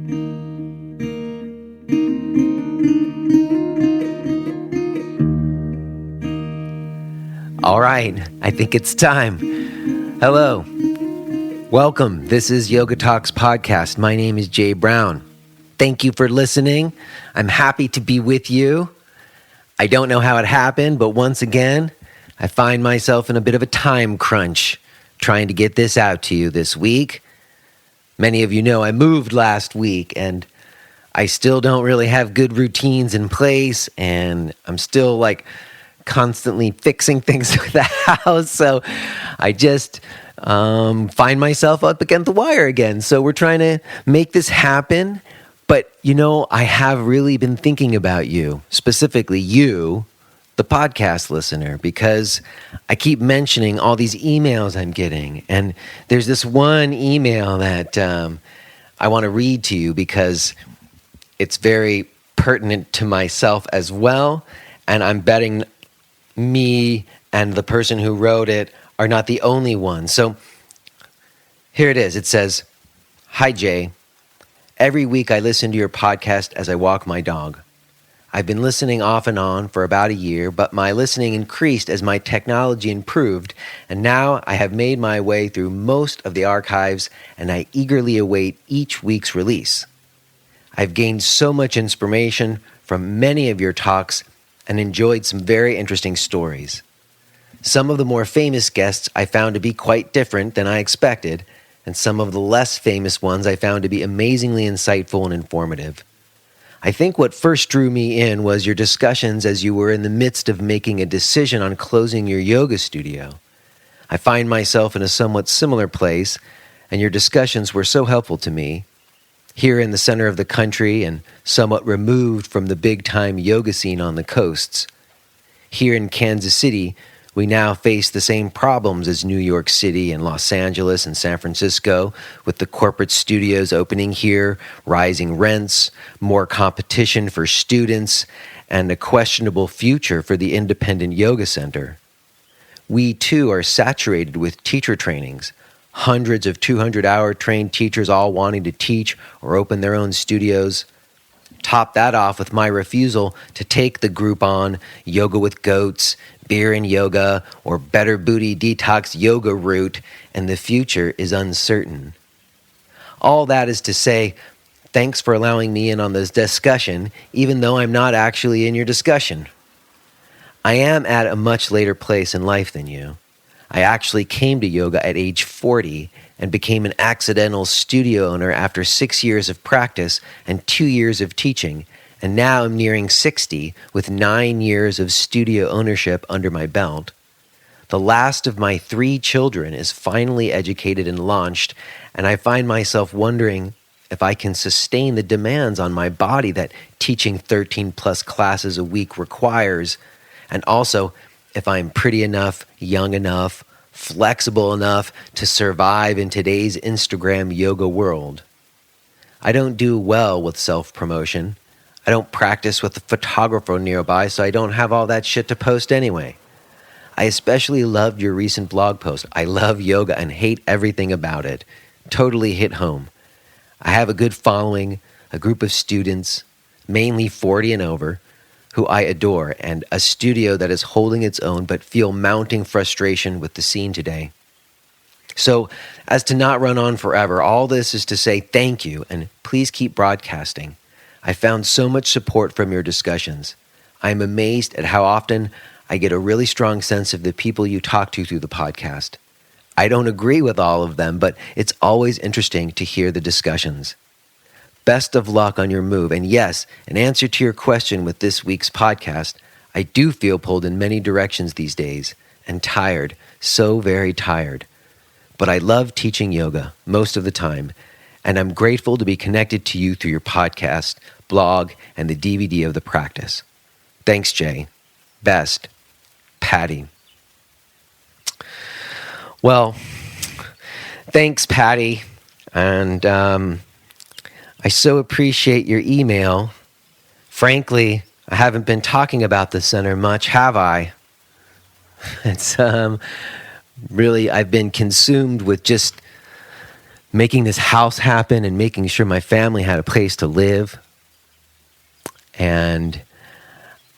All right, I think it's time. Hello, welcome. This is Yoga Talks Podcast. My name is Jay Brown. Thank you for listening. I'm happy to be with you. I don't know how it happened, but once again, I find myself in a bit of a time crunch trying to get this out to you this week. Many of you know I moved last week, and I still don't really have good routines in place, and I'm still constantly fixing things with the house. So I just find myself up against the wire again. So we're trying to make this happen. But, I have really been thinking about you, specifically you, the podcast listener, because I keep mentioning all these emails I'm getting. And there's this one email that I want to read to you because it's very pertinent to myself as well. And I'm betting me and the person who wrote it are not the only one. So here it is. It says, "Hi, Jay. Every week I listen to your podcast as I walk my dog. I've been listening off and on for about a year, but my listening increased as my technology improved, and now I have made my way through most of the archives, and I eagerly await each week's release. I've gained so much inspiration from many of your talks and enjoyed some very interesting stories. Some of the more famous guests I found to be quite different than I expected, and some of the less famous ones I found to be amazingly insightful and informative. I think what first drew me in was your discussions as you were in the midst of making a decision on closing your yoga studio. I find myself in a somewhat similar place, and your discussions were so helpful to me. Here in the center of the country and somewhat removed from the big-time yoga scene on the coasts. Here in Kansas City, we now face the same problems as New York City and Los Angeles and San Francisco, with the corporate studios opening here, rising rents, more competition for students, and a questionable future for the independent yoga center. We, too, are saturated with teacher trainings, hundreds of 200-hour trained teachers all wanting to teach or open their own studios. Top that off with my refusal to take the Groupon, Yoga with Goats, Beer and Yoga, or Better Booty Detox Yoga route, and the future is uncertain. All that is to say, thanks for allowing me in on this discussion, even though I'm not actually in your discussion. I am at a much later place in life than you. I actually came to yoga at age 40 and became an accidental studio owner after 6 years of practice and 2 years of teaching, and now I'm nearing 60 with 9 years of studio ownership under my belt. The last of my 3 children is finally educated and launched, and I find myself wondering if I can sustain the demands on my body that teaching 13-plus classes a week requires, and also if I'm pretty enough, young enough, flexible enough to survive in today's Instagram yoga world. I don't do well with self-promotion. I don't practice with a photographer nearby, so I don't have all that shit to post anyway. I especially loved your recent blog post. I love yoga and hate everything about it. Totally hit home. I have a good following, a group of students, mainly 40 and over, who I adore, and a studio that is holding its own but feel mounting frustration with the scene today. So, as to not run on forever, all this is to say thank you, and please keep broadcasting. I found so much support from your discussions. I am amazed at how often I get a really strong sense of the people you talk to through the podcast. I don't agree with all of them, but it's always interesting to hear the discussions. Best of luck on your move. And yes, in answer to your question with this week's podcast, I do feel pulled in many directions these days and tired, so very tired. But I love teaching yoga most of the time, and I'm grateful to be connected to you through your podcast, blog, and the DVD of the practice. Thanks, Jay. Best, Patty. Well, thanks, Patty. And I so appreciate your email. Frankly, I haven't been talking about the center much, have I? It's really, I've been consumed with just making this house happen and making sure my family had a place to live. And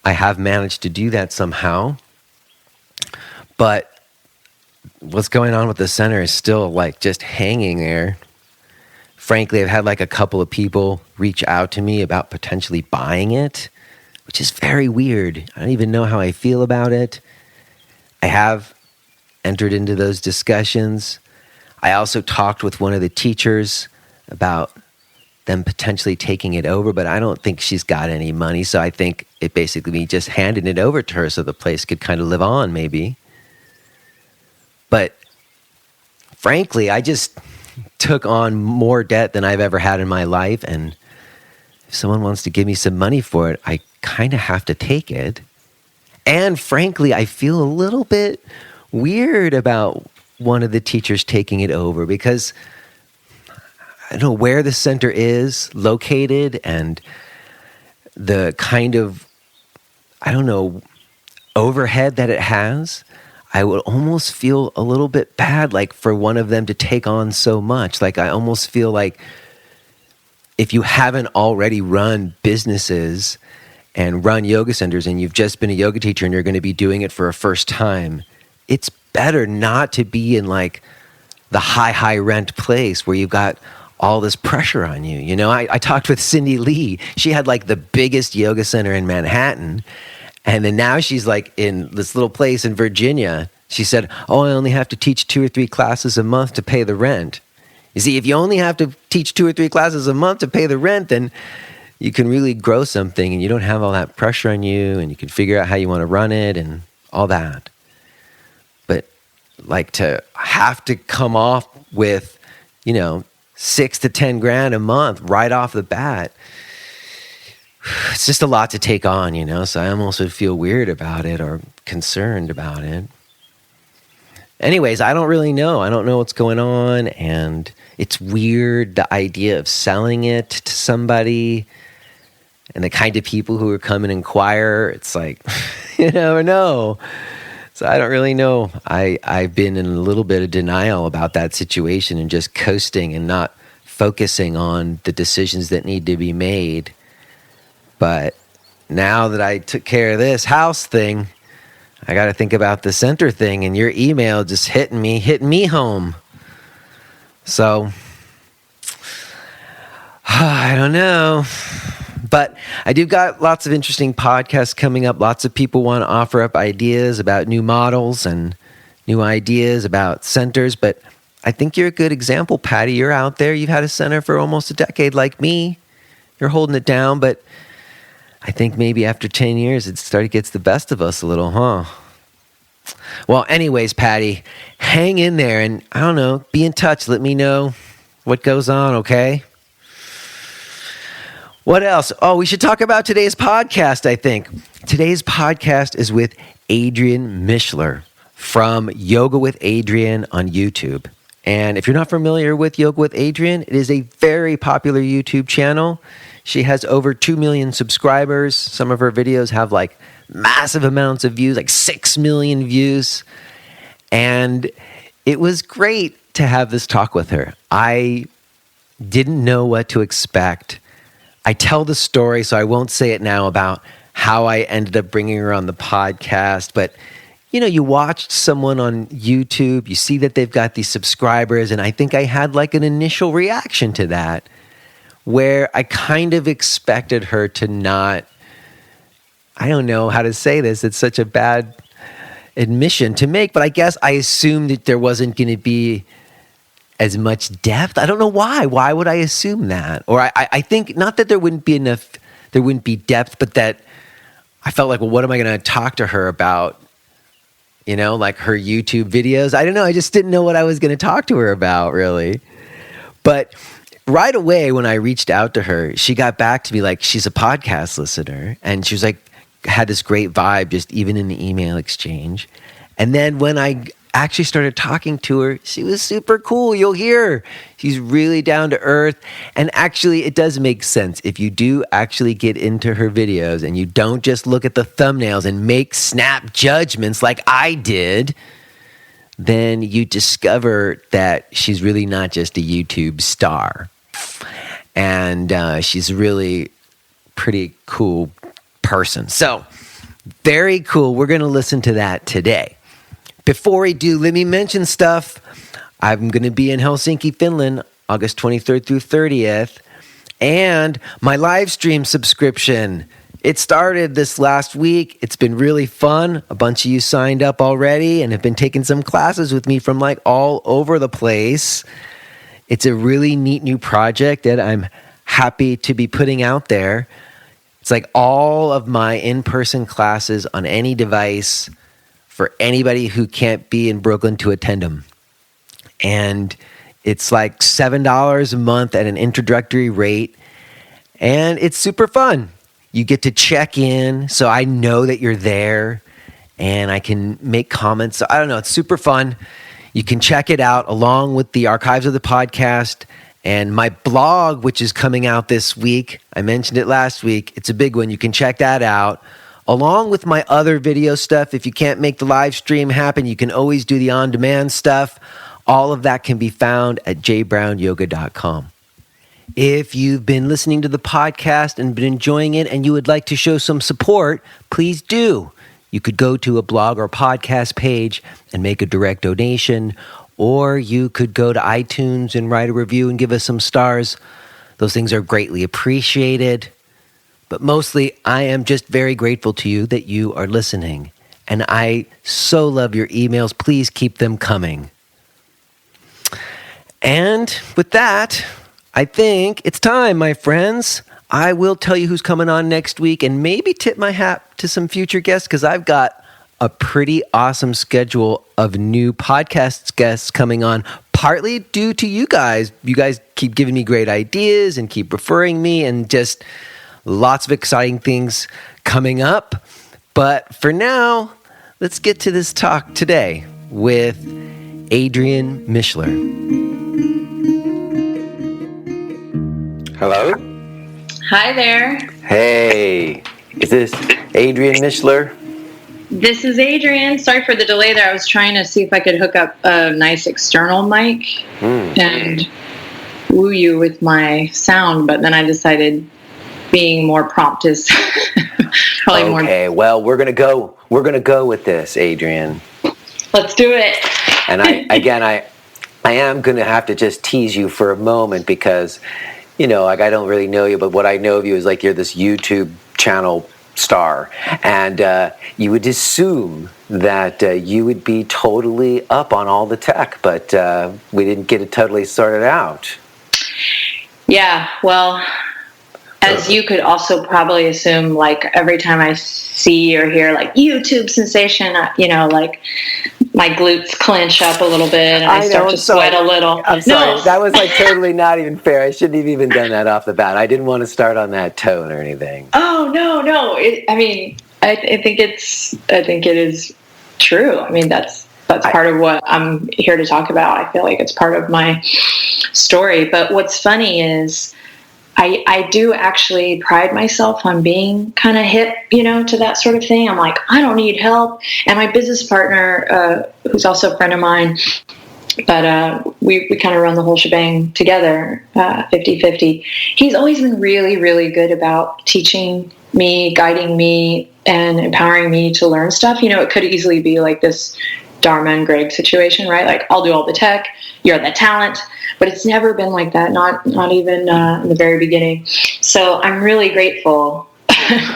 I have managed to do that somehow. But what's going on with the center is still like just hanging there. Frankly, I've had like a couple of people reach out to me about potentially buying it, which is very weird. I don't even know how I feel about it. I have entered into those discussions. I also talked with one of the teachers about them potentially taking it over, but I don't think she's got any money. So I think it basically means just handing it over to her so the place could kind of live on maybe. But frankly, I just took on more debt than I've ever had in my life. And if someone wants to give me some money for it, I kind of have to take it. And frankly, I feel a little bit weird about one of the teachers taking it over because I don't know where the center is located and the kind of, I don't know, overhead that it has. I would almost feel a little bit bad, like for one of them to take on so much. Like I almost feel like if you haven't already run businesses and run yoga centers and you've just been a yoga teacher and you're going to be doing it for a first time, it's better not to be in like the high rent place where you've got all this pressure on you. You know, I talked with Cindy Lee. She had like the biggest yoga center in Manhattan. And then now she's like in this little place in Virginia. She said, oh, I only have to teach 2 or 3 classes a month to pay the rent. You see, if you only have to teach 2 or 3 classes a month to pay the rent, then you can really grow something and you don't have all that pressure on you and you can figure out how you want to run it and all that. But like to have to come off with, you know, 6 to 10 grand a month right off the bat, it's just a lot to take on, you know, so I almost would feel weird about it or concerned about it. Anyways, I don't really know. I don't know what's going on, and it's weird, the idea of selling it to somebody and the kind of people who are come and inquire. It's like, you never know. So I don't really know. I've been in a little bit of denial about that situation and just coasting and not focusing on the decisions that need to be made. But now that I took care of this house thing, I got to think about the center thing, and your email just hitting me home. So, I don't know. But I do got lots of interesting podcasts coming up. Lots of people want to offer up ideas about new models and new ideas about centers. But I think you're a good example, Patty. You're out there. You've had a center for almost a decade like me. You're holding it down, but I think maybe after 10 years, it gets the best of us a little, huh? Well, anyways, Patty, hang in there and, I don't know, be in touch. Let me know what goes on, okay? What else? Oh, we should talk about today's podcast, I think. Today's podcast is with Adriene Mishler from Yoga with Adriene on YouTube. And if you're not familiar with Yoga with Adriene, it is a very popular YouTube channel. She has over 2 million subscribers. Some of her videos have like massive amounts of views, like 6 million views. And it was great to have this talk with her. I didn't know what to expect. I tell the story, so I won't say it now, about how I ended up bringing her on the podcast. But, you know, you watched someone on YouTube, you see that they've got these subscribers, and I think I had like an initial reaction to that, where I kind of expected her to not, I don't know how to say this, it's such a bad admission to make, but I guess I assumed that there wasn't going to be as much depth. I don't know why. Why would I assume that? Or I think not that there wouldn't be depth, but that I felt like, well, what am I going to talk to her about? You know, like her YouTube videos. I don't know. I just didn't know what I was going to talk to her about, really. But right away, when I reached out to her, she got back to me like she's a podcast listener. And she was like, had this great vibe just even in the email exchange. And then when I actually started talking to her, she was super cool. You'll hear her. She's really down to earth. And actually, it does make sense. If you do actually get into her videos and you don't just look at the thumbnails and make snap judgments like I did, then you discover that she's really not just a YouTube star. And she's really pretty cool person. So, very cool. We're going to listen to that today. Before we do, let me mention stuff. I'm going to be in Helsinki, Finland, August 23rd through 30th. And my live stream subscription, it started this last week. It's been really fun. A bunch of you signed up already and have been taking some classes with me from like all over the place. It's a really neat new project that I'm happy to be putting out there. It's like all of my in-person classes on any device for anybody who can't be in Brooklyn to attend them. And it's like $7 a month at an introductory rate. And it's super fun. You get to check in, so I know that you're there. And I can make comments. So I don't know. It's super fun. You can check it out along with the archives of the podcast and my blog, which is coming out this week. I mentioned it last week. It's a big one. You can check that out. Along with my other video stuff. If you can't make the live stream happen, you can always do the on-demand stuff. All of that can be found at jbrownyoga.com. If you've been listening to the podcast and been enjoying it and you would like to show some support, please do. You could go to a blog or podcast page and make a direct donation, or you could go to iTunes and write a review and give us some stars. Those things are greatly appreciated. But mostly, I am just very grateful to you that you are listening. And I so love your emails. Please keep them coming. And with that, I think it's time, my friends. I will tell you who's coming on next week and maybe tip my hat to some future guests because I've got a pretty awesome schedule of new podcast guests coming on, partly due to you guys. You guys keep giving me great ideas and keep referring me and just lots of exciting things coming up. But for now, let's get to this talk today with Adriene Mishler. Hello? Hi there. Hey, is this Adriene Mishler? This is Adriene. Sorry for the delay there. I was trying to see if I could hook up a nice external mic and woo you with my sound, but then I decided being more prompt is probably more. Okay, well, we're gonna go with this, Adriene. Let's do it. And I am gonna have to just tease you for a moment because, you know, like I don't really know you, but what I know of you is like you're this YouTube channel star, and you would assume that you would be totally up on all the tech, but we didn't get it totally sorted out. Yeah, well, as you could also probably assume, like every time I see or hear like YouTube sensation, you know, like my glutes clench up a little bit and I start to sweat a little. I'm sorry. No. That was like totally not even fair. I shouldn't have even done that off the bat. I didn't want to start on that tone or anything. Oh, no. I think it is true. I mean, that's part of what I'm here to talk about. I feel like it's part of my story. But what's funny is I do actually pride myself on being kind of hip, you know, to that sort of thing. I'm like, I don't need help. And my business partner, who's also a friend of mine, but we kind of run the whole shebang together, 50-50. He's always been really, really good about teaching me, guiding me, and empowering me to learn stuff. You know, it could easily be like this Dharma and Greg situation, right? Like, I'll do all the tech, you're the talent. But it's never been like that, not even in the very beginning. So I'm really grateful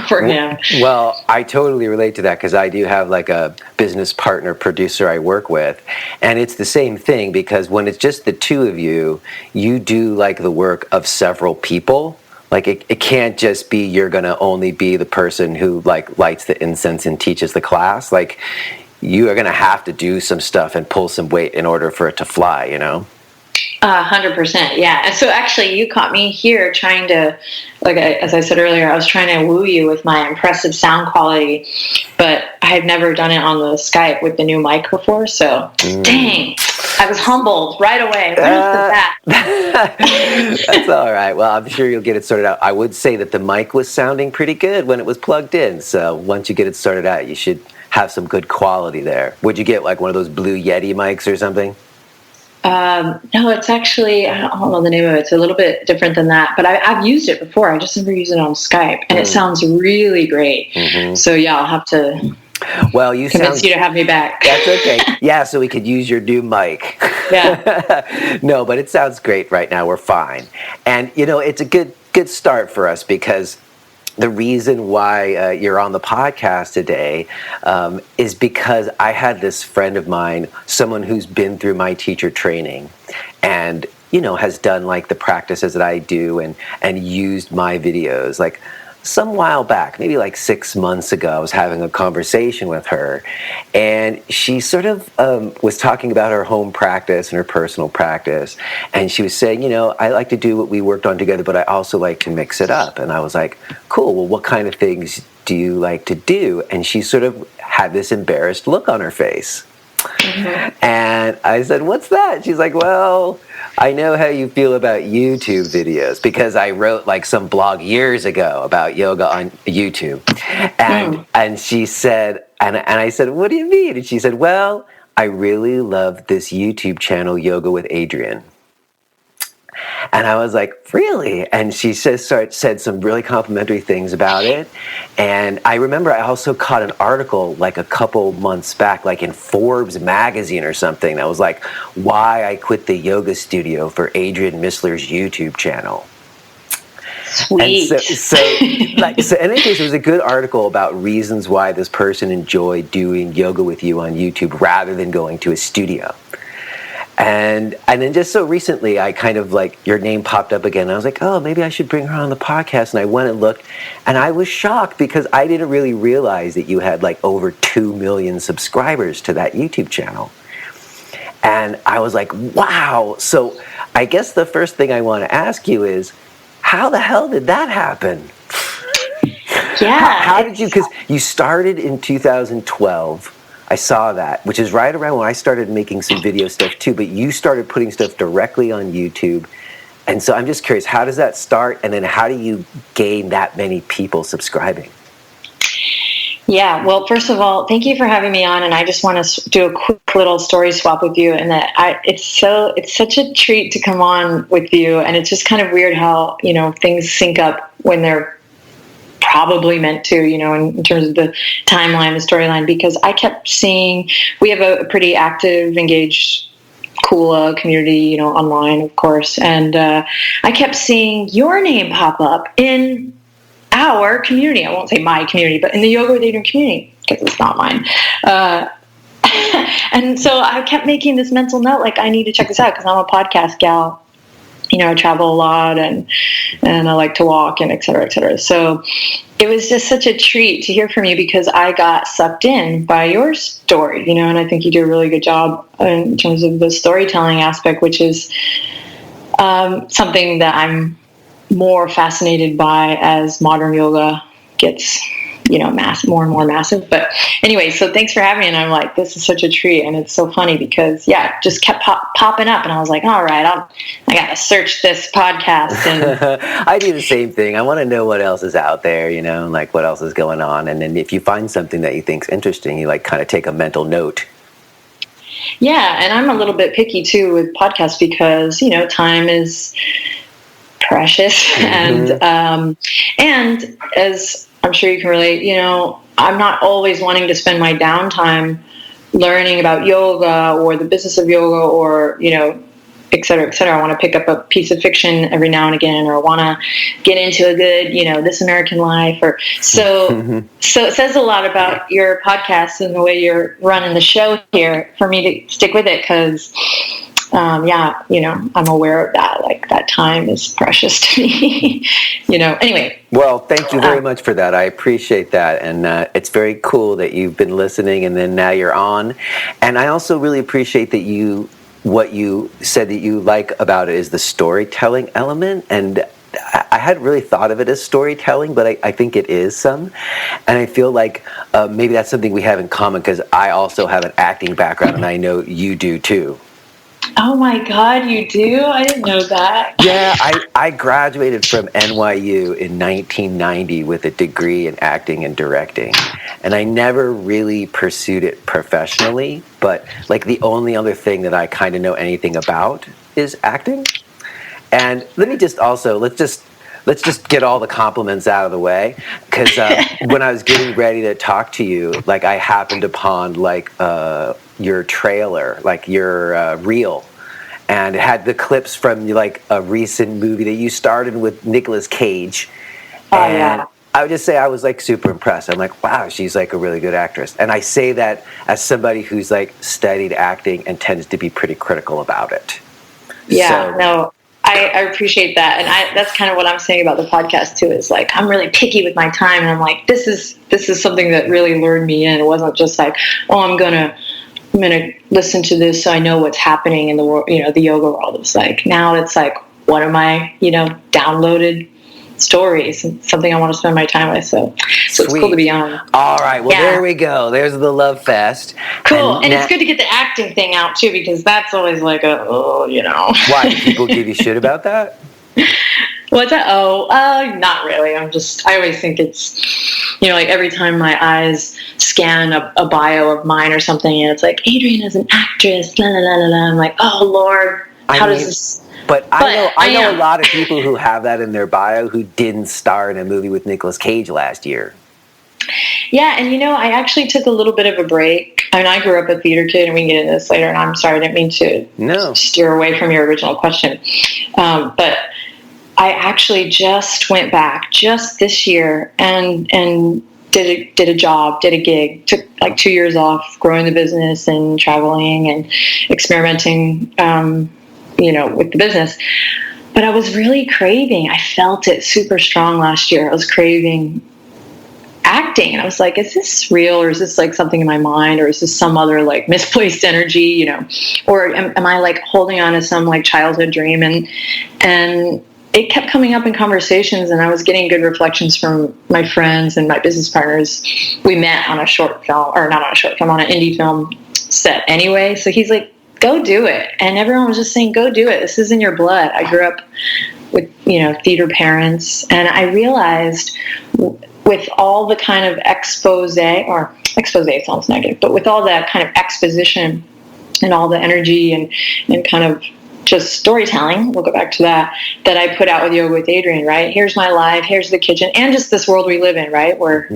for him. Well, I totally relate to that because I do have like a business partner producer I work with. And it's the same thing because when it's just the two of you, you do like the work of several people. Like it can't just be you're going to only be the person who like lights the incense and teaches the class. Like you are going to have to do some stuff and pull some weight in order for it to fly, you know? 100%, yeah. And so actually you caught me here trying to, as I said earlier, I was trying to woo you with my impressive sound quality, but I had never done it on the Skype with the new mic before, so dang, I was humbled right away. Right off the bat. That's all right. Well, I'm sure you'll get it sorted out. I would say that the mic was sounding pretty good when it was plugged in, so once you get it sorted out, you should have some good quality there. Would you get like one of those Blue Yeti mics or something? No, it's actually, I don't know the name of it. It's a little bit different than that, but I've used it before. I just never used it on Skype, and it sounds really great. So yeah, I'll have to convince you to have me back. That's okay. Yeah, so we could use your new mic. Yeah. No, but it sounds great right now. We're fine. And, it's a good start for us because the reason why you're on the podcast today is because I had this friend of mine, someone who's been through my teacher training and, has done like the practices that I do and used my videos. Like some while back, maybe like 6 months ago, I was having a conversation with her, and she sort of was talking about her home practice and her personal practice, and she was saying, I like to do what we worked on together, but I also like to mix it up. And I was like, cool, well, what kind of things do you like to do? And she sort of had this embarrassed look on her face. And I said, what's that? She's like, well, I know how you feel about YouTube videos because I wrote like some blog years ago about yoga on YouTube. And she said, and I said, what do you mean? And she said, well, I really love this YouTube channel, Yoga with Adriene. And I was like, really? And she said some really complimentary things about it. And I remember I also caught an article like a couple months back, like in Forbes magazine or something, that was like, why I quit the yoga studio for Adriene Mishler's YouTube channel. Sweet. And so in any case, it was a good article about reasons why this person enjoyed doing yoga with you on YouTube rather than going to a studio. And then just so recently, I kind of like, your name popped up again. I was like, oh, maybe I should bring her on the podcast. And I went and looked, and I was shocked because I didn't really realize that you had like over 2 million subscribers to that YouTube channel. And I was like, wow. So I guess the first thing I want to ask you is, how the hell did that happen? Yeah. How did you, because you started in 2012. I saw that, which is right around when I started making some video stuff too, but you started putting stuff directly on YouTube. And so I'm just curious, how does that start? And then how do you gain that many people subscribing? Yeah, well, first of all, thank you for having me on. And I just want to do a quick little story swap with you. And that it's such a treat to come on with you. And it's just kind of weird how, things sync up when they're probably meant to, in terms of the timeline, the storyline, because I kept seeing, we have a pretty active, engaged, cool community, online, of course. And I kept seeing your name pop up in our community. I won't say my community, but in the Yoga with Adriene community, because it's not mine. And so I kept making this mental note, like, I need to check this out because I'm a podcast gal. I travel a lot and I like to walk and et cetera, et cetera. So it was just such a treat to hear from you because I got sucked in by your story, and I think you do a really good job in terms of the storytelling aspect, which is something that I'm more fascinated by as modern yoga gets, more and more massive. But anyway, so thanks for having me. And I'm like, this is such a treat. And it's so funny because, it just kept popping up. And I was like, all right, I got to search this podcast. And I do the same thing. I want to know what else is out there, like what else is going on. And then if you find something that you think is interesting, you like kind of take a mental note. Yeah. And I'm a little bit picky too with podcasts because, time is precious. And as I'm sure you can relate, I'm not always wanting to spend my downtime learning about yoga or the business of yoga or, et cetera, et cetera. I want to pick up a piece of fiction every now and again, or want to get into a good, This American Life. So it says a lot about your podcast and the way you're running the show here for me to stick with it because, I'm aware of that. Like that time is precious to me, anyway. Well, thank you very much for that. I appreciate that. And it's very cool that you've been listening and then now you're on. And I also really appreciate that what you said that you like about it is the storytelling element. And I hadn't really thought of it as storytelling, but I think it is some. And I feel like maybe that's something we have in common because I also have an acting background and I know you do too. Oh my God, you do? I didn't know that. Yeah, I graduated from NYU in 1990 with a degree in acting and directing. And I never really pursued it professionally, but like the only other thing that I kind of know anything about is acting. And let me just also, let's just get all the compliments out of the way, because when I was getting ready to talk to you, like I happened upon like your trailer, like your reel, and it had the clips from like a recent movie that you starred in with Nicolas Cage. Oh And yeah. I would just say I was like super impressed. I'm like, wow, she's like a really good actress. And I say that as somebody who's like studied acting and tends to be pretty critical about it. Yeah, So no, I appreciate that. And that's kind of what I'm saying about the podcast too, is like, I'm really picky with my time. And I'm like, this is something that really lured me in. It wasn't just like, oh, I'm going to listen to this so I know what's happening in the world, the yoga world. It's like, now it's like one of my, downloaded stories and something I want to spend my time with. So it's cool to be on. All right. Well, There we go. There's the love fest. Cool. And it's good to get the acting thing out too, because that's always like Why? Do people give you shit about that? What's that? Not really. I always think it's, like every time my eyes scan a bio of mine or something, and it's like, Adriene is an actress, la la la la la. I'm like, oh Lord, does this? But I know a lot of people who have that in their bio who didn't star in a movie with Nicolas Cage last year. Yeah, and I actually took a little bit of a break. I mean, I grew up a theater kid, and we can get into this later, and I'm sorry, I didn't mean to steer away from your original question. But I actually just went back just this year and did a gig, took like 2 years off growing the business and traveling and experimenting, with the business. But I was really I felt it super strong last year. I was craving acting, and I was like, is this real, or is this like something in my mind, or is this some other like misplaced energy, or am I like holding on to some like childhood dream? And it kept coming up in conversations, and I was getting good reflections from my friends and my business partners. We met on a short film, or not on a short film, on an indie film set anyway. So he's like, go do it. And everyone was just saying, go do it. This is in your blood. I grew up with, theater parents. And I realized with all the kind of expose sounds negative, but with all that kind of exposition and all the energy and kind of just storytelling, we'll go back to that I put out with Yoga with Adriene, right? Here's my life, here's the kitchen, and just this world we live in, right? Where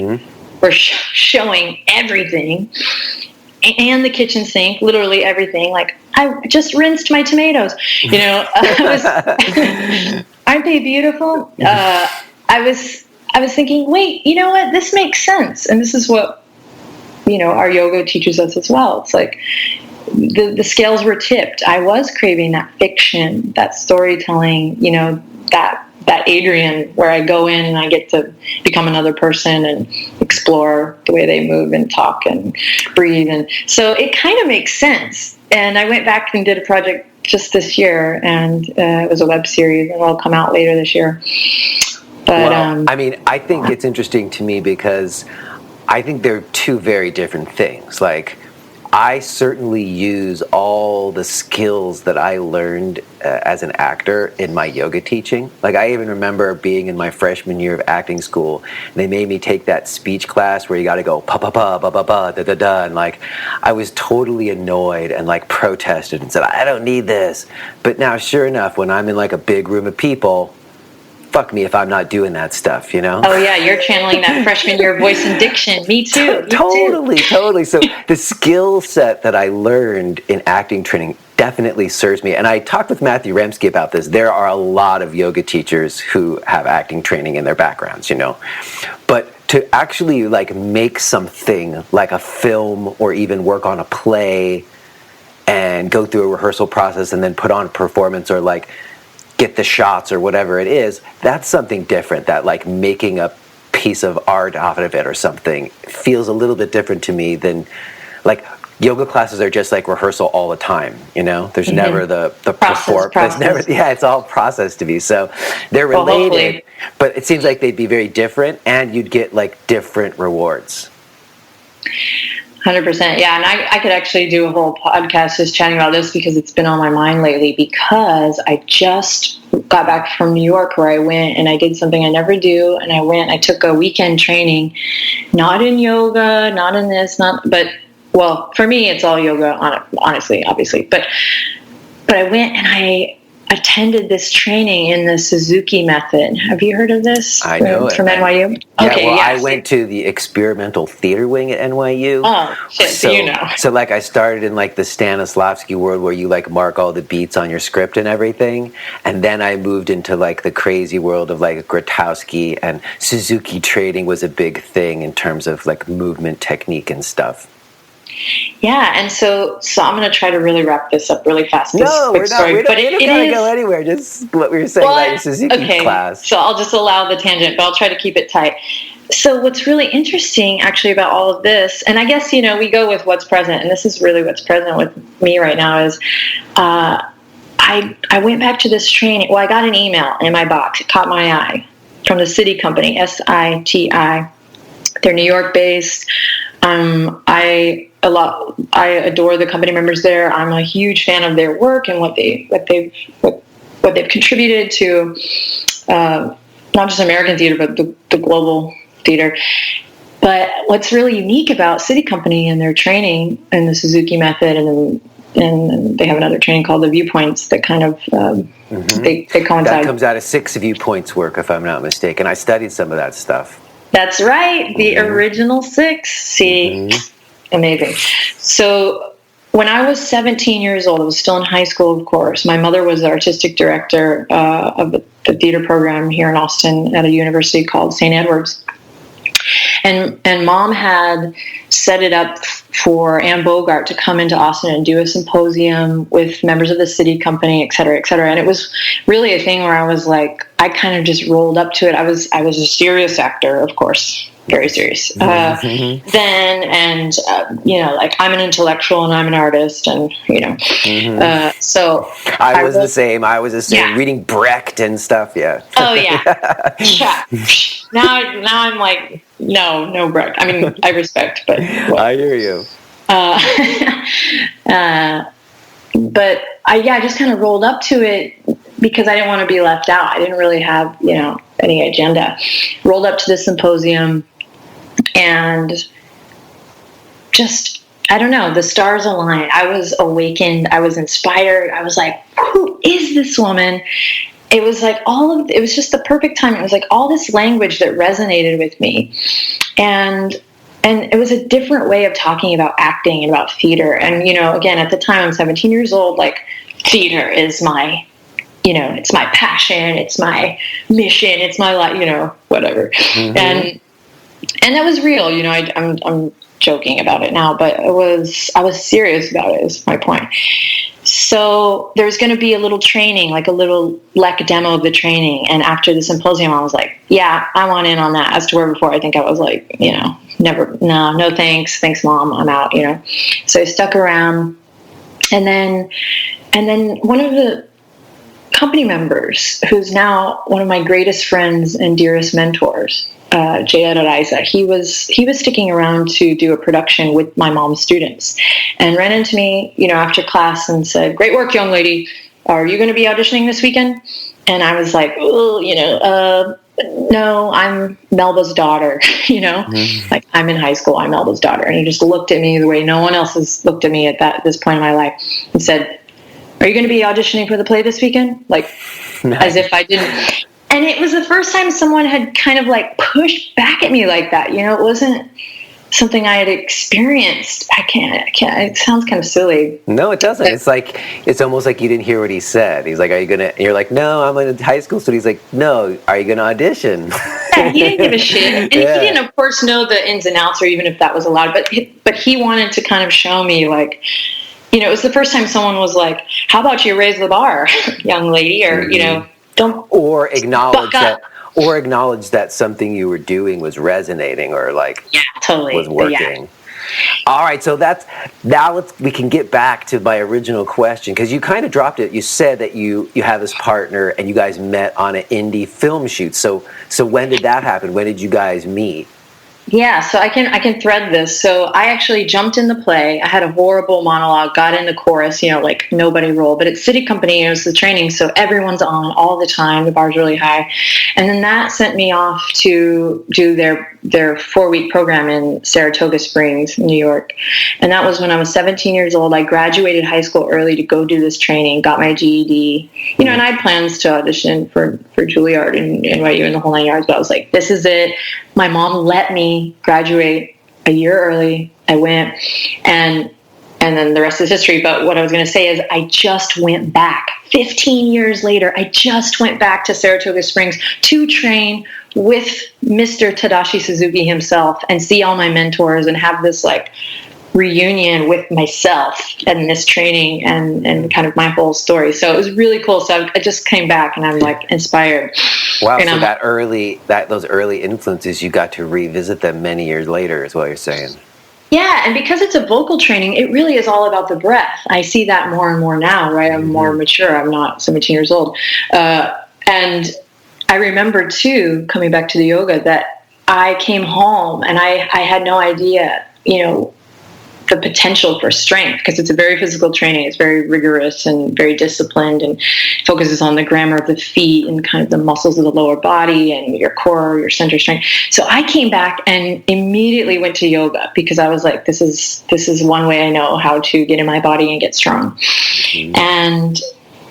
we're showing everything, and the kitchen sink, literally everything. Like, I just rinsed my tomatoes, aren't they beautiful? I was thinking, wait, you know what? This makes sense. And this is what, our yoga teaches us as well. It's like, the scales were tipped. I was craving that fiction, that storytelling, that Adriene, where I go in and I get to become another person and explore the way they move and talk and breathe. And so it kind of makes sense. And I went back and did a project just this year, and it was a web series, and it'll come out later this year. But I think it's interesting to me because I think they're two very different things. Like, I certainly use all the skills that I learned as an actor in my yoga teaching. Like, I even remember being in my freshman year of acting school, and they made me take that speech class where you got to go pa pa pa pa pa pa da da da, and like I was totally annoyed and like protested and said, I don't need this. But now, sure enough, when I'm in like a big room of people, fuck me if I'm not doing that stuff, Oh yeah, you're channeling that freshman year voice and diction. Me too. Totally. So the skill set that I learned in acting training definitely serves me. And I talked with Matthew Remsky about this. There are a lot of yoga teachers who have acting training in their backgrounds, But to actually like make something like a film or even work on a play and go through a rehearsal process and then put on a performance or like get the shots or whatever it is, that's something different. That like making a piece of art out of it or something feels a little bit different to me than like yoga classes are just like rehearsal all the time. There's never the process. There's never, it's all process to me. So they're related, but it seems like they'd be very different, and you'd get like different rewards. 100%. Yeah. And I could actually do a whole podcast just chatting about this because it's been on my mind lately, because I just got back from New York, where I went and I did something I never do. And I took a weekend training, not in yoga, not in this, well, for me, it's all yoga, honestly, obviously. But I went and I attended this training in the Suzuki method. Have you heard of this? I know from it. NYU. Yeah, Okay, well, yeah. I went to the experimental theater wing at NYU. Oh, shit, so you know. So like I started in like the Stanislavski world, where you like mark all the beats on your script and everything. And then I moved into like the crazy world of like Grotowski, and Suzuki trading was a big thing in terms of like movement technique and stuff. Yeah, and so I'm going to try to really wrap this up really fast. No, we're not. We don't gotta go anywhere. Just what we were saying about your Suzuki class. So I'll just allow the tangent, but I'll try to keep it tight. So what's really interesting, actually, about all of this, and I guess, we go with what's present, and this is really what's present with me right now, is I went back to this training. Well, I got an email in my box. It caught my eye, from the City Company, SITI. They're New York based. I adore the company members there. I'm a huge fan of their work and what they've contributed to not just American theater, but the global theater. But what's really unique about City Company and their training and the Suzuki method, and they have another training called the Viewpoints that kind of they coincide. That comes out of 6 Viewpoints work, if I'm not mistaken. I studied some of that stuff. That's right, the original 6. See, amazing. So when I was 17 years old, I was still in high school, of course. My mother was the artistic director of the theater program here in Austin at a university called St. Edward's. And Mom had set it up for Anne Bogart to come into Austin and do a symposium with members of the City Company, et cetera, et cetera. And it was really a thing where I was like, I kind of just rolled up to it. I was a serious actor, of course, very serious. Then, and like I'm an intellectual and I'm an artist, and so I was the same. Yeah. Reading Brecht and stuff. Yeah. Oh yeah. Yeah. Now I'm like, no Brecht. I mean, I respect, but I hear you. But I just kind of rolled up to it because I didn't want to be left out. I didn't really have, any agenda. Rolled up to the symposium and just, I don't know, the stars aligned. I was awakened. I was inspired. I was like, who is this woman? It was like it was just the perfect time. It was like all this language that resonated with me. And it was a different way of talking about acting and about theater. And, again, at the time I'm 17 years old, like theater is my, it's my passion. It's my mission. It's my life, whatever. And that was real, I'm joking about it now, but I was serious about it, is my point. So there's going to be a little training, like a little demo of the training. And after the symposium, I was like, yeah, I want in on that. As to where before, I think I was like, never, no thanks. Thanks, Mom. I'm out, So I stuck around. And then one of the company members, who's now one of my greatest friends and dearest mentors, Jay Adariza, he was sticking around to do a production with my mom's students, and ran into me, after class and said, "Great work, young lady. Are you going to be auditioning this weekend?" And I was like, "Oh, no, I'm Melba's daughter." Like I'm in high school, I'm Melba's daughter. And he just looked at me the way no one else has looked at me at this point in my life, and said, "Are you going to be auditioning for the play this weekend?" Like, as if I didn't. And it was the first time someone had kind of like pushed back at me like that. It wasn't something I had experienced. I can't. It sounds kind of silly. No, it doesn't. It's almost like you didn't hear what he said. He's like, "Are you gonna?" And you're like, "No, I'm in high school student." He's like, "No, are you gonna audition?" Yeah, he didn't give a shit, and he didn't, of course, know the ins and outs, or even if that was allowed. But he wanted to kind of show me, like, it was the first time someone was like, "How about you raise the bar, young lady?" Or don't acknowledge that something you were doing was resonating, or like was working. Yeah. All right, so we can get back to my original question, because you kind of dropped it. You said that you have this partner and you guys met on an indie film shoot. So when did that happen? When did you guys meet? Yeah, so I can thread this. So I actually jumped in the play. I had a horrible monologue, got in the chorus, like nobody role. But it's City Company, it was the training, so everyone's on all the time. The bar's really high. And then that sent me off to do their 4-week program in Saratoga Springs, New York. And that was when I was 17 years old. I graduated high school early to go do this training, got my GED. And I had plans to audition for Juilliard and NYU and the whole 9 yards, but I was like, this is it. My mom let me graduate a year early. I went, and then the rest is history. But what I was going to say is I just went back 15 years later. I just went back to Saratoga Springs to train with Mr. Tadashi Suzuki himself and see all my mentors and have this reunion with myself and this training and kind of my whole story. So it was really cool. So I just came back and I'm inspired. Wow. And so those early influences, you got to revisit them many years later is what you're saying. Yeah. And because it's a vocal training, it really is all about the breath. I see that more and more now, right? I'm more mature. I'm not 17 years old. And I remember too, coming back to the yoga, that I came home and I had no idea, the potential for strength, because it's a very physical training. It's very rigorous and very disciplined and focuses on the grammar of the feet and kind of the muscles of the lower body and your core, your center strength. So I came back and immediately went to yoga because I was like, this is one way I know how to get in my body and get strong. And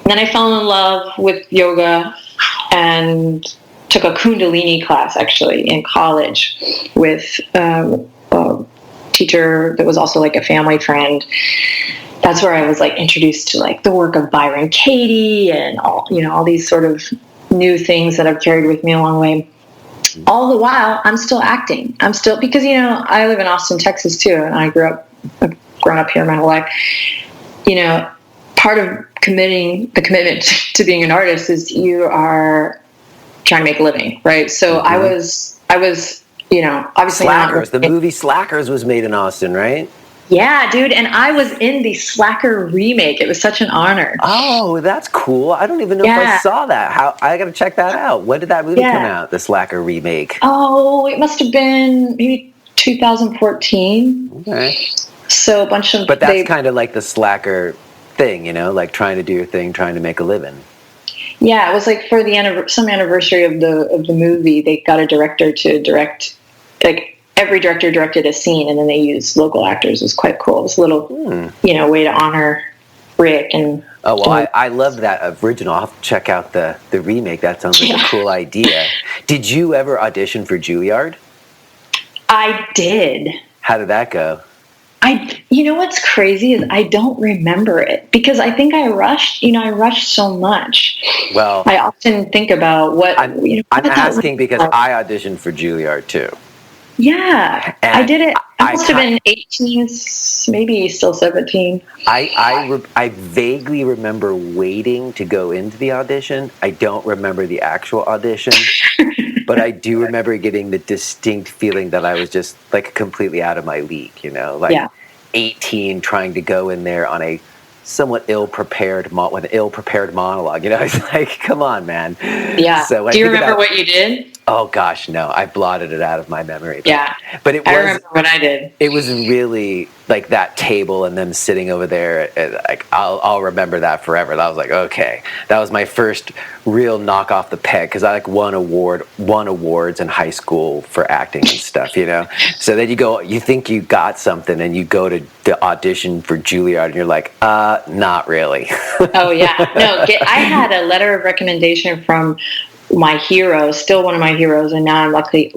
then I fell in love with yoga and took a Kundalini class actually in college with teacher that was also a family friend. That's where I was introduced to the work of Byron Katie and all these sort of new things that I've carried with me along the way. All the while, I'm still acting. I'm still, because I live in Austin, Texas too, and I've grown up here my whole life. Part of the commitment to being an artist is you are trying to make a living, right? So I was obviously Slackers. The movie Slackers was made in Austin, right? Yeah, dude. And I was in the Slacker remake. It was such an honor. Oh, that's cool. I don't even know if I saw that. I got to check that out. When did that movie come out? The Slacker remake. Oh, it must have been maybe 2014. Okay. So a bunch of. But that's kind of like the Slacker thing, trying to do your thing, trying to make a living. Yeah, it was for the some anniversary of the movie. They got a director to direct, every director directed a scene, and then they used local actors. It was quite cool. It was a little, way to honor Rick and. Oh well, I love that original. I'll have to check out the remake. That sounds like a cool idea. Did you ever audition for Juilliard? I did. How did that go? What's crazy is I don't remember it because I think I rushed. I rushed so much. Well, I often think about what I'm asking because I auditioned for Juilliard too. Yeah, and I did it. I must have been 18, maybe still 17. I vaguely remember waiting to go into the audition. I don't remember the actual audition. But I do remember getting the distinct feeling that I was just completely out of my league, 18 trying to go in there on a somewhat ill-prepared monologue. It's like, come on, man. Yeah. So do you remember what you did? Oh gosh, no! I blotted it out of my memory. But I remember what I did. It was really that table and them sitting over there. I'll remember that forever. That was okay. That was my first real knock off the peg because I won awards in high school for acting and stuff. So then you think you got something, and you go to the audition for Juilliard, and you're like, not really. Oh yeah, no. I had a letter of recommendation from my hero, still one of my heroes, and now I'm lucky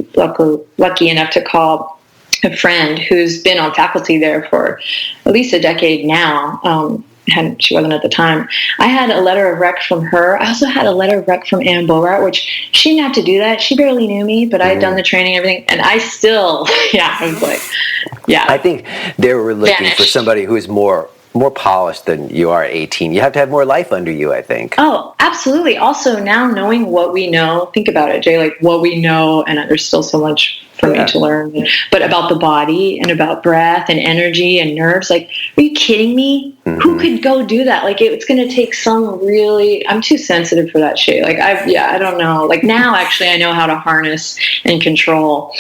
enough to call a friend who's been on faculty there for at least a decade now. She wasn't at the time. I had a letter of rec from her. I also had a letter of rec from Ann Bogart, which she didn't have to do that. She barely knew me, but I had done the training and everything, and I still, I was I think they were looking for somebody who is more more polished than you are at 18. You have to have more life under you, I think. Oh, absolutely. Also, now knowing what we know, think about it, Jay, like what we know, and there's still so much for me to learn, but about the body and about breath and energy and nerves. Like, are you kidding me? Mm-hmm. Who could go do that? Like, it's going to take some really, I'm too sensitive for that shit. Like, I don't know. Like, now actually I know how to harness and control,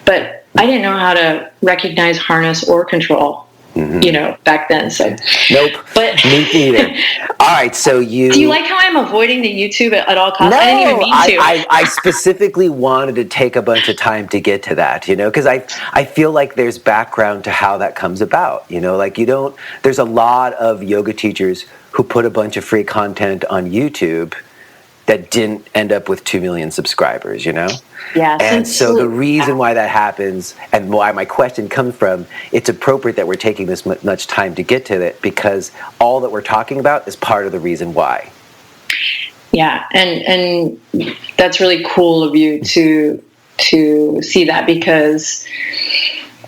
but I didn't know how to recognize, harness, or control. Mm-hmm. Back then. So nope. But me neither. All right. So do you like how I'm avoiding the YouTube at all costs? No, I didn't even mean to. I specifically wanted to take a bunch of time to get to that, because I feel like there's background to how that comes about, like there's a lot of yoga teachers who put a bunch of free content on YouTube that didn't end up with 2 million subscribers, Yeah. And so the reason why that happens and why my question comes from, it's appropriate that we're taking this much time to get to it, because all that we're talking about is part of the reason why. Yeah. And that's really cool of you to see that, because,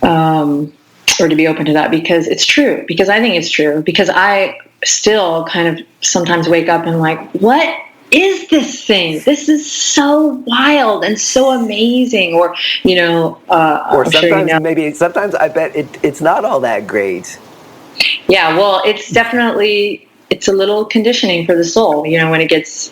or to be open to that, because it's true, because I think it's true, because I still kind of sometimes wake up and like, what is this thing? This is so wild and so amazing. Or, or sometimes sometimes I bet it's not all that great. Yeah, well, it's a little conditioning for the soul, when it gets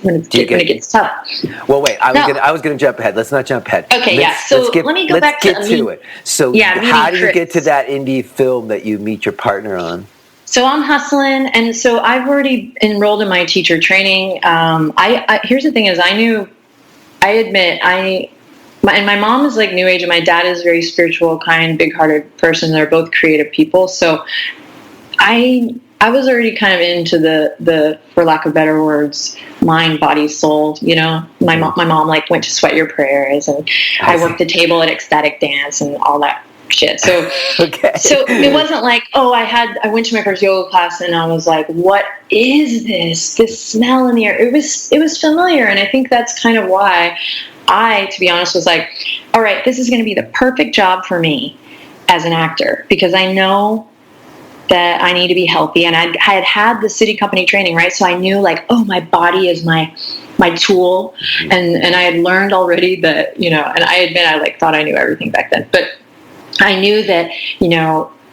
tough. Well, wait, I was gonna jump ahead. Let's not jump ahead. Okay, So let me go back to it. So how do you get to that indie film that you meet your partner on? So I'm hustling, and so I've already enrolled in my teacher training. Here's the thing: is my mom is like New Age, and my dad is very spiritual, kind, big-hearted person. They're both creative people, so I was already kind of into the for lack of better words, mind, body, soul. My mom like went to Sweat Your Prayers, and I worked the table at Ecstatic Dance and all that shit. So okay. So it wasn't like, I went to my first yoga class and I was like, what is this smell in the air? It was familiar. And I think that's kind of why I, to be honest, was like, all right, this is going to be the perfect job for me as an actor, because I know that I need to be healthy. And I had the city company training, right? So I knew like, my body is my tool. Mm-hmm. And I had learned already that, and I admit I thought I knew everything back then, but I knew that,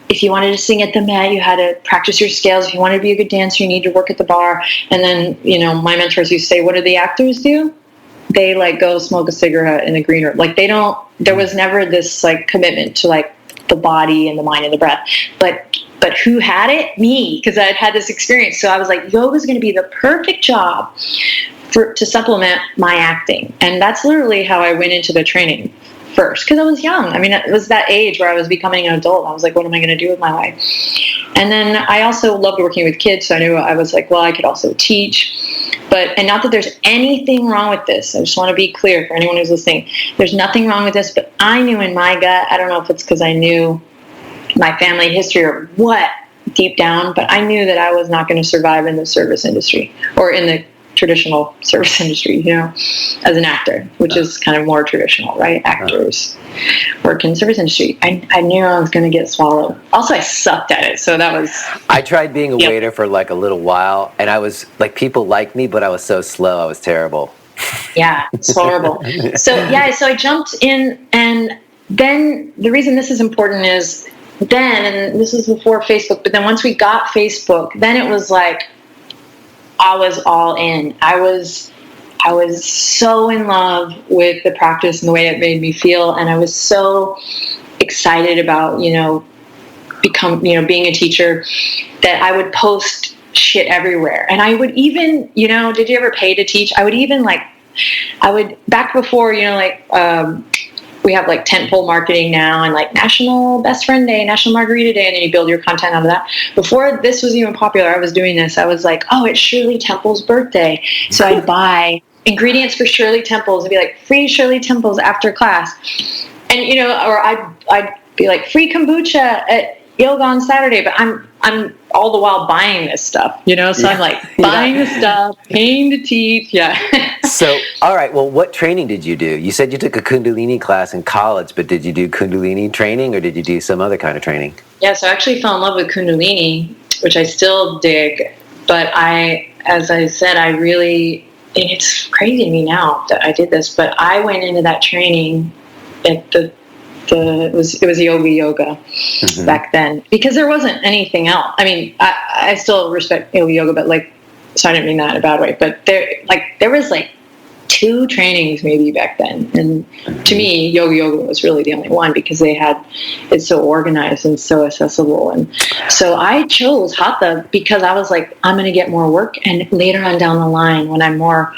if you wanted to sing at the Met, you had to practice your scales. If you wanted to be a good dancer, you need to work at the bar. And then, my mentors used to say, what do the actors do? They go smoke a cigarette in the green room. There was never this commitment to the body and the mind and the breath. But who had it? Me, because I had this experience. So I was like, yoga is going to be the perfect job to supplement my acting. And that's literally how I went into the training first, because I was young. I mean, it was that age where I was becoming an adult. I was like, what am I going to do with my life? And then I also loved working with kids, so I knew I was like, well, I could also teach. And not that there's anything wrong with this. I just want to be clear for anyone who's listening. There's nothing wrong with this, but I knew in my gut, I don't know if it's because I knew my family history or what deep down, but I knew that I was not going to survive in the service industry or in the traditional service industry, as an actor, which is kind of more traditional, right? Actors work in the service industry. I knew I was going to get swallowed. Also, I sucked at it, so that was... I tried being a waiter for a little while, and I was people liked me, but I was so slow. I was terrible. Yeah, it's horrible. So I jumped in, and then the reason this is important is and this was before Facebook, but then once we got Facebook, then it was like, I was all in. I was so in love with the practice and the way it made me feel, and I was so excited about being a teacher that I would post shit everywhere. And I would even did you ever pay to teach? I would even back before we have tentpole marketing now, and National Best Friend Day, National Margarita Day, and then you build your content out of that. Before this was even popular, I was doing this. I was like, it's Shirley Temple's birthday. So I'd buy ingredients for Shirley Temple's and be like, free Shirley Temple's after class. And, or I'd be like, free kombucha at yoga on Saturday, but I'm all the while buying this stuff, so I'm buying the stuff, paying to teach. Yeah. So, all right. Well, what training did you do? You said you took a Kundalini class in college, but did you do Kundalini training or did you do some other kind of training? Yeah. So I actually fell in love with Kundalini which I still dig. But as I said, I really, and it's crazy to me now that I did this, but I went into that training at it was yoga back then, because there wasn't anything else. I mean, I still respect yoga, but like, so I didn't mean that in a bad way, but there was like 2 trainings maybe back then, and to me yoga was really the only one, because it's so organized and so accessible. And so I chose hatha because I was like, I'm going to get more work, and later on down the line, when I'm more,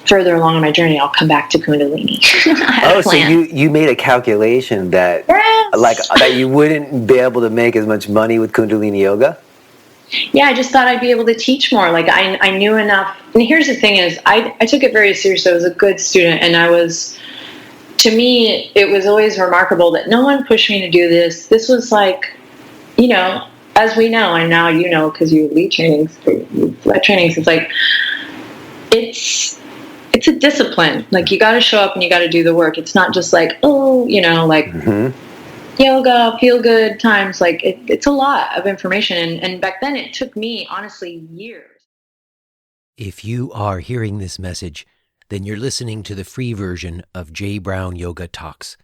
further along in my journey, I'll come back to Kundalini. So you made a calculation that, yes, that you wouldn't be able to make as much money with Kundalini yoga? Yeah, I just thought I'd be able to teach more. Like I knew enough. And here's the thing is, I took it very seriously. I was a good student, and to me, it was always remarkable that no one pushed me to do this. This was like, as we know, and now because you lead trainings, it's like, it's a discipline. Like, you got to show up and you got to do the work. It's not just like, yoga, feel good times. Like, it's a lot of information. And back then it took me, honestly, years. If you are hearing this message, then you're listening to the free version of J. Brown Yoga Talks.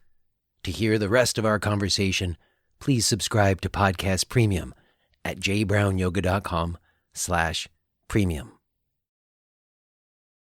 To hear the rest of our conversation, please subscribe to Podcast Premium at jbrownyoga.com/premium.